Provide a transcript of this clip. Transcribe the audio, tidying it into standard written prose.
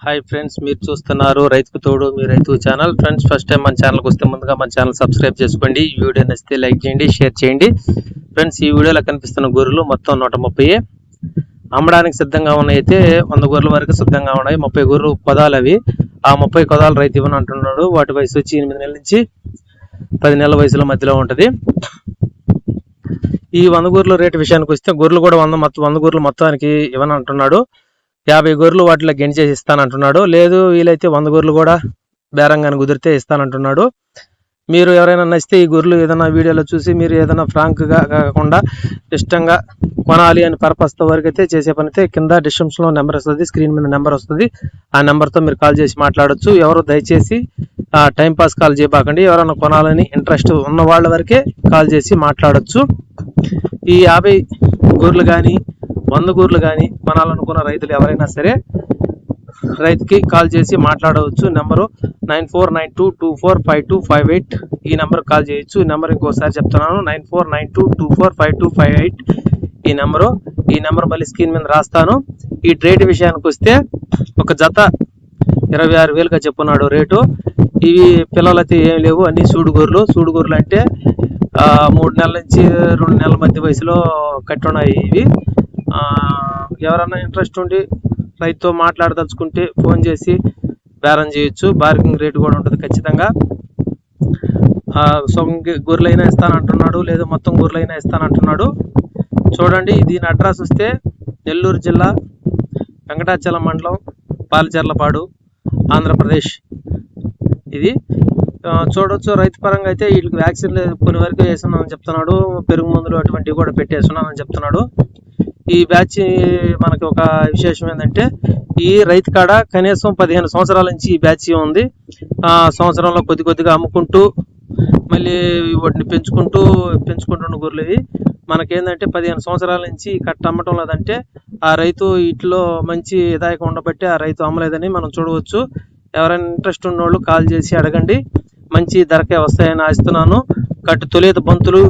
Hi friends, మీరు చూస్తున్నారు రైతుకు తోడు మీ రైతు ఛానల్. ఫ్రెండ్స్, ఫస్ట్ టైం మన ఛానల్కి వస్తే ముందుగా మన ఛానల్ సబ్స్క్రైబ్ చేసుకోండి. ఈ వీడియో నచ్చితే లైక్ చేయండి, షేర్ చేయండి. ఫ్రెండ్స్, ఈ వీడియోలో కనిపిస్తున్న గొర్రెలు మొత్తం 130 అమ్మడానికి సిద్ధంగా ఉన్నాయి. అయితే 100 గొర్రెల వరకు సిద్ధంగా ఉన్నాయి. 30 గొర్రెలు కొదాలు అవి. ఆ 30 కొదాలు రైతు ఇవ్వని అంటున్నాడు. వాటి వయసు వచ్చి 8 నెలల నుంచి 10 నెలల వయసుల మధ్యలో ఉంటుంది. ఈ 100 గొర్రెల రేటు విషయానికి వస్తే గొర్రెలు కూడా 100 గొర్రెలు మొత్తానికి ఇవ్వని అంటున్నాడు. 50 గొర్రెలు వాటిలో గెంచేసి ఇస్తానంటున్నాడు. లేదు వీలైతే 100 గొర్రెలు కూడా బేరంగాని కుదిరితే ఇస్తానంటున్నాడు. మీరు ఎవరైనా నచ్చితే ఈ గొర్రెలు ఏదైనా వీడియోలో చూసి మీరు ఏదైనా ఫ్రాంక్గా కాకుండా ఇష్టంగా కొనాలి అని పర్పస్తో వరకు అయితే చేసే పని అయితే కింద డిస్క్రిప్షన్లో నెంబర్ వస్తుంది, స్క్రీన్ మీద నెంబర్ వస్తుంది. ఆ నెంబర్తో మీరు కాల్ చేసి మాట్లాడొచ్చు. ఎవరు దయచేసి టైం పాస్ కాల్ చేయబాకండి. ఎవరైనా కొనాలని ఇంట్రెస్ట్ ఉన్న వాళ్ళ వరకే కాల్ చేసి మాట్లాడొచ్చు. ఈ 50 గొర్రెలు కానీ 100 గొర్రెలు కానీ కొనాలనుకున్న రైతులు ఎవరైనా సరే రైతుకి కాల్ చేసి మాట్లాడవచ్చు. నెంబరు 9492245258. ఈ నెంబర్ కాల్ చేయొచ్చు. ఈ నెంబర్ ఇంకోసారి చెప్తున్నాను, 9492245258 ఈ నెంబర్ మళ్ళీ స్క్రీన్ మీద రాస్తాను. ఈ రేటు విషయానికి వస్తే ఒక జత 26,000గా చెప్పున్నాడు రేటు. ఇవి పిల్లలైతే ఏం లేవు, అన్ని సూడు గొర్రెలు అంటే 3 నెలల నుంచి 2 నెలల మధ్య వయసులో కట్టున్నాయి ఇవి. ఎవరన్నా ఇంట్రెస్ట్ ఉండి రైతుతో మాట్లాడదలుచుకుంటే ఫోన్ చేసి బేరం చేయొచ్చు. బార్గింగ్ రేటు కూడా ఉంటుంది ఖచ్చితంగా. సగం గొర్రెలైనా ఇస్తానంటున్నాడు, లేదా మొత్తం గొర్రెలైనా ఇస్తానంటున్నాడు. చూడండి, దీని అడ్రస్ వస్తే నెల్లూరు జిల్లా వెంకటాచలం మండలం పాలచర్లపాడు, ఆంధ్రప్రదేశ్. ఇది చూడొచ్చు. రైతు పరంగా అయితే వీటికి వ్యాక్సిన్ కొన్ని వరకు వేస్తున్నానని చెప్తున్నాడు. పెరుగు మందులు అటువంటివి కూడా పెట్టేస్తున్నానని చెప్తున్నాడు. ఈ బ్యాచ్ మనకి ఒక విశేషం ఏంటంటే ఈ రైతు కాడ కనీసం 15 సంవత్సరాల నుంచి ఈ బ్యాచ్ ఉంది. సంవత్సరంలో కొద్దిగా అమ్ముకుంటూ మళ్ళీ వాటిని పెంచుకుంటున్న గొర్రెలు ఇవి. మనకేంటంటే 15 సంవత్సరాల నుంచి కట్ట అమ్మటం లేదంటే ఆ రైతు వీటిలో మంచి విధాయకం ఉండబట్టి ఆ రైతు అమ్మలేదని మనం చూడవచ్చు. ఎవరైనా ఇంట్రెస్ట్ ఉన్నోళ్ళు కాల్ చేసి అడగండి. మంచి ధరకే వస్తాయని ఆశిస్తున్నాను. కట్టు తొలిత బంతులు